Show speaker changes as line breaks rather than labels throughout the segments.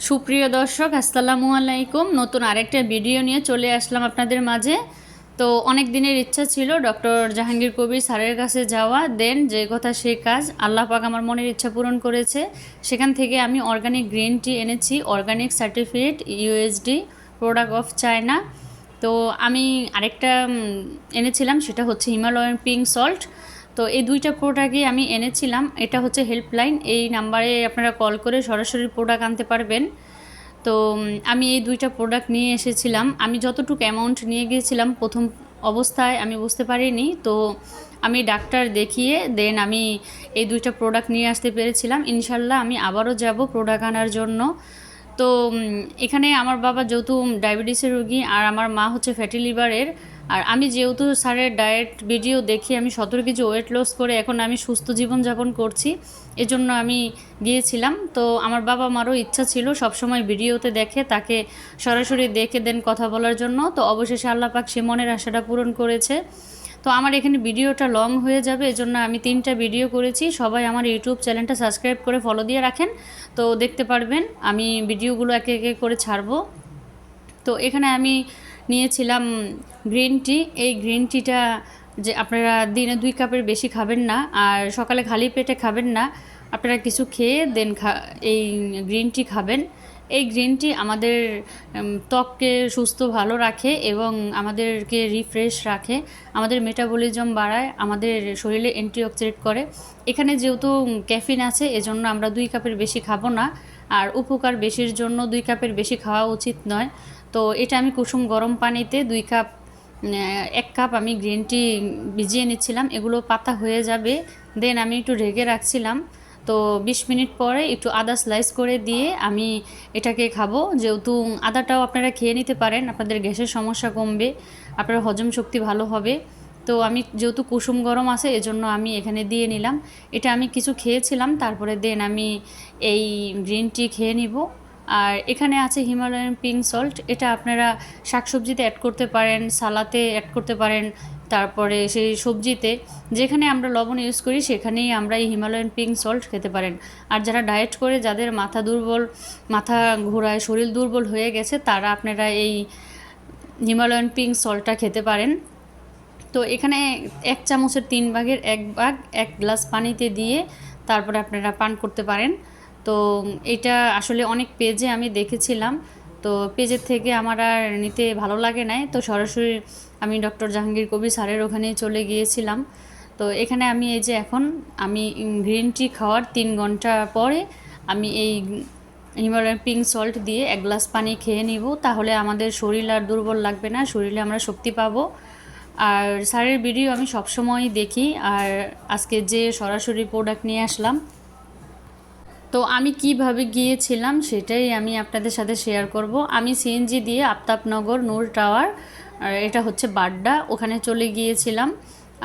সুপ্রিয় দর্শক আসসালামু আলাইকুম। নতুন আরেকটা ভিডিও নিয়ে চলে আসলাম আপনাদের মাঝে। তো অনেক দিনের ইচ্ছা ছিল ডক্টর জাহাঙ্গীর কবির স্যারের কাছে যাওয়া, দেন যে কথা সে কাজ, আল্লাহ পাক আমার মনের ইচ্ছা পূরণ করেছে। সেখান থেকে আমি অর্গানিক গ্রিন টি এনেছি, organic certificate USD, product of China. তো আমি আরেকটা এনেছিলাম, সেটা হচ্ছে হিমালয়ান পিঙ্ক সল্ট। তো এই দুইটা প্রোডাক্টই আমি এনেছিলাম। এটা হচ্ছে হেল্পলাইন, এই নাম্বারে আপনারা কল করে সরাসরি প্রোডাক্ট আনতে পারবেন। তো আমি এই দুইটা প্রোডাক্ট নিয়ে এসেছিলাম। আমি যতটুকু অ্যামাউন্ট নিয়ে গিয়েছিলাম প্রথম অবস্থায় আমি বুঝতে পারিনি, তো আমি ডাক্তার দেখিয়ে দেন আমি এই দুইটা প্রোডাক্ট নিয়ে আসতে পেরেছিলাম। ইনশাল্লাহ আমি আবারও যাব প্রোডাক্ট আনার জন্য। তো এখানে আমার বাবা যেহেতু ডায়াবেটিসের রোগী আর আমার মা হচ্ছে ফ্যাটি লিভারের, আর আমি যেহেতু স্যারের ডায়েট ভিডিও দেখি আমি 17 কেজি ওয়েট লস করে এখন আমি সুস্থ জীবনযাপন করছি, এজন্য আমি গিয়েছিলাম। তো আমার বাবা মারও ইচ্ছা ছিল সবসময় ভিডিওতে দেখে তাকে সরাসরি দেখে দেন কথা বলার জন্য। তো অবশেষে আল্লাহ পাক সে মনের আশাটা পূরণ করেছে। তো আমার এখানে ভিডিওটা লং হয়ে যাবে, এজন্য আমি 3টা ভিডিও করেছি। সবাই আমার ইউটিউব চ্যানেলটা সাবস্ক্রাইব করে ফলো দিয়ে রাখেন, তো দেখতে পারবেন আমি ভিডিওগুলো একে একে করে ছাড়বো। তো এখানে আমি নিয়েছিলাম গ্রিন টি। এই গ্রিন টিটা যে আপনারা দিনে 2 কাপের বেশি খাবেন না, আর সকালে খালি পেটে খাবেন না, আপনারা কিছু খেয়ে দেন এই গ্রিন টি খাবেন। এই গ্রিন টি আমাদের ত্বককে সুস্থ ভালো রাখে এবং আমাদেরকে রিফ্রেশ রাখে, আমাদের মেটাবলিজম বাড়ায়, আমাদের শরীরে অ্যান্টিঅক্সিডেন্ট করে। এখানে যেহেতু ক্যাফিন আছে এজন্য আমরা 2 কাপের বেশি খাবো না, আর উপকার বেশির জন্য 2 কাপের বেশি খাওয়া উচিত নয়। তো এটা আমি কুসুম গরম পানিতে 2 কাপ 1 কাপ আমি গ্রিন টি ভিজিয়ে নিচ্ছিলাম। এগুলো পাতা হয়ে যাবে, দেন আমি একটু ঢেকে রাখছিলাম। তো 20 মিনিট পরে একটু আদা স্লাইস করে দিয়ে আমি এটাকে খাবো। যেহেতু আদাটাও আপনারা খেয়ে নিতে পারেন, আপনাদের গ্যাসের সমস্যা কমবে, আপনার হজম শক্তি ভালো হবে। তো আমি যেহেতু কুসুম গরম আছে এজন্য আমি এখানে দিয়ে নিলাম। এটা আমি কিছু খেয়েছিলাম, তারপরে দেন আমি এই গ্রিন টি খেয়ে নিব। আর এখানে আছে হিমালয়ান পিঙ্ক সল্ট, এটা আপনারা শাকসবজিতে অ্যাড করতে পারেন, সালাতে অ্যাড করতে পারেন, তারপরে সেই সবজিতে যেখানে আমরা লবণ ইউজ করি সেখানেই আমরা এই হিমালয়ান পিঙ্ক সল্ট খেতে পারেন। আর যারা ডায়েট করে, যাদের মাথা দুর্বল, মাথা ঘোরায়, শরীর দুর্বল হয়ে গেছে, তারা আপনারা এই হিমালয়ান পিঙ্ক সল্টটা খেতে পারেন। তো এখানে 1 চামচের 3 ভাগের 1 ভাগ 1 গ্লাস পানিতে দিয়ে তারপরে আপনারা পান করতে পারেন। তো এটা আসলে অনেক পেজে আমি দেখেছিলাম, তো পেজের থেকে আমার আর নিতে ভালো লাগে নাই, তো সরাসরি আমি ডক্টর জাহাঙ্গীর কবির স্যারের ওখানে চলে গিয়েছিলাম। তো এখানে আমি এই যে এখন আমি গ্রিন টি খাওয়ার 3 ঘন্টা পরে আমি এই হিমালয়ান পিঙ্ক সল্ট দিয়ে 1 গ্লাস পানি খেয়ে নিব, তাহলে আমাদের শরীর আর দুর্বল লাগবে না, শরীরে আমরা শক্তি পাবো। আর স্যারের ভিডিও আমি সবসময়ই দেখি, আর আজকে যে সরাসরি প্রোডাক্ট নিয়ে আসলাম। তো আমি কিভাবে গিয়েছিলাম সেটাই আমি আপনাদের সাথে শেয়ার করব। আমি সিএনজি দিয়ে আফতাবনগর নূর টাওয়ার, আর এটা হচ্ছে বাড্ডা, ওখানে চলে গিয়েছিলাম।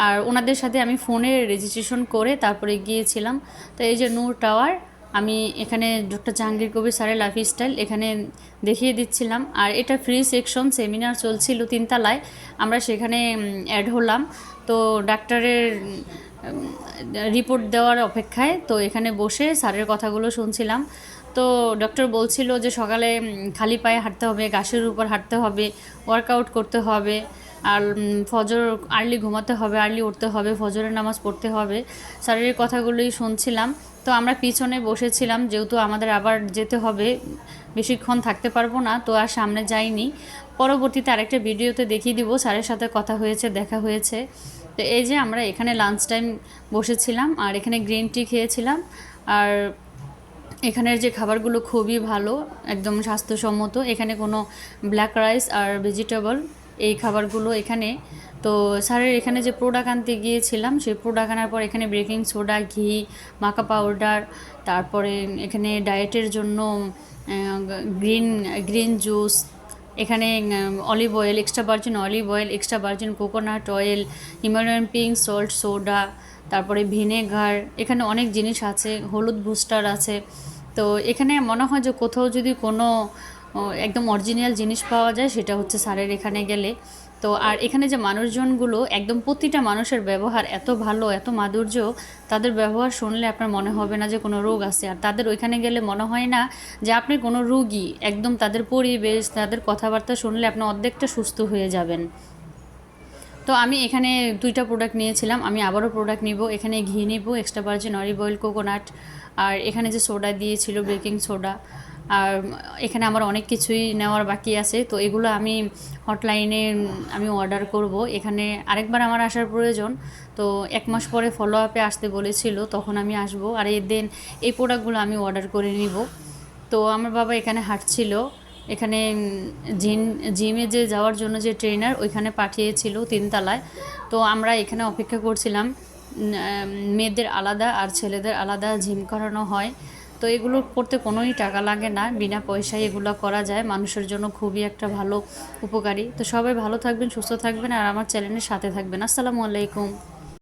আর ওনাদের সাথে আমি ফোনে রেজিস্ট্রেশন করে তারপরে গিয়েছিলাম। তো এই যে নূর টাওয়ার, আমি এখানে ডক্টর জাহাঙ্গীর কবির স্যারের লাইফস্টাইল এখানে দেখিয়ে দিচ্ছিলাম। আর এটা ফ্রি সেকশন, সেমিনার চলছিল 3 তলায়, আমরা সেখানে অ্যাড হলাম। তো ডাক্তারের রিপোর্ট দেওয়ার অপেক্ষায় তো এখানে বসে স্যারের কথাগুলো শুনছিলাম। তো ডক্টর বলছিল যে সকালে খালি পায়ে হাঁটতে হবে, ঘাসের উপর হাঁটতে হবে, ওয়ার্কআউট করতে হবে, আর ফজর আর্লি ঘুমাতে হবে, আর্লি উঠতে হবে, ফজরের নামাজ পড়তে হবে। স্যারের কথাগুলোই শুনছিলাম। তো আমরা পিছনে বসেছিলাম, যেহেতু আমাদের আবার যেতে হবে, বেশিক্ষণ থাকতে পারবো না, তো আর সামনে যাইনি। পরবর্তীতে আরেকটা ভিডিওতে দেখিয়ে দিব স্যারের সাথে কথা হয়েছে, দেখা হয়েছে। তো এই যে আমরা এখানে লাঞ্চ টাইম বসেছিলাম আর এখানে গ্রিন টি খেয়েছিলাম। আর এখানের যে খাবারগুলো খুবই ভালো, একদম স্বাস্থ্যসম্মত। এখানে কোনো ব্ল্যাক রাইস আর ভেজিটেবল এই খাবারগুলো এখানে। তো স্যারের এখানে যে প্রোডাক্ট আনতে গিয়েছিলাম, সেই প্রোডাক্ট আনার পর এখানে বেকিং সোডা, ঘি, মাকা পাউডার, তারপরে এখানে ডায়েটের জন্য গ্রিন গ্রিন জুস, এখানে olive oil, extra virgin olive oil, extra virgin coconut oil, Himalayan pink salt, soda, তারপরে ভিনেগার, এখানে অনেক জিনিস আছে, হলুদ বুস্টার আছে। তো এখানে মনে হয় যে কোথাও যদি কোনো একদম অরিজিনাল জিনিস পাওয়া যায় সেটা হচ্ছে স্যারের এখানে গেলে। তো আর এখানে যে মানুষজনগুলো একদম প্রতিটা মানুষের ব্যবহার এত ভালো, এত মাধুর্য, তাদের ব্যবহার শুনলে আপনার মনে হবে না যে কোনো রোগ আছে। আর তাদের ওইখানে গেলে মনে হয় না যে আপনি কোনো রোগী, একদম তাদের পরিবেশ, তাদের কথাবার্তা শুনলে আপনি অর্ধেকটা সুস্থ হয়ে যাবেন। তো আমি এখানে 2টা প্রোডাক্ট নিয়েছিলাম, আমি আবারও প্রোডাক্ট নিব। এখানে ঘি নিব, extra virgin olive oil, coconut, আর এখানে যে সোডা দিয়েছিল বেকিং সোডা। আর এখানে আমার অনেক কিছুই নেওয়ার বাকি আছে, তো এগুলো আমি হটলাইনে আমি অর্ডার করব। এখানে আরেকবার আমার আসার প্রয়োজন, তো 1 মাস পরে ফলো আপে আসতে বলেছিল, তখন আমি আসব। আর এই প্রোডাক্টগুলো আমি অর্ডার করে নিব। তো আমার বাবা এখানে হাঁটছিল, এখানে জিমে যে যাওয়ার জন্য যে ট্রেনার ওইখানে পাঠিয়েছিল 3 তলায়। তো আমরা এখানে অপেক্ষা করছিলাম। মেয়েদের আলাদা আর ছেলেদের আলাদা জিম করানো হয়। তো এগুলো করতে কোনোই টাকা লাগে না, বিনা পয়সায় এগুলো করা যায়, মানুষের জন্য খুবই একটা ভালো উপকারী। তো সবাই ভালো থাকবেন, সুস্থ থাকবেন, আর আমার চ্যানেলের সাথে থাকবেন। আসসালামু আলাইকুম।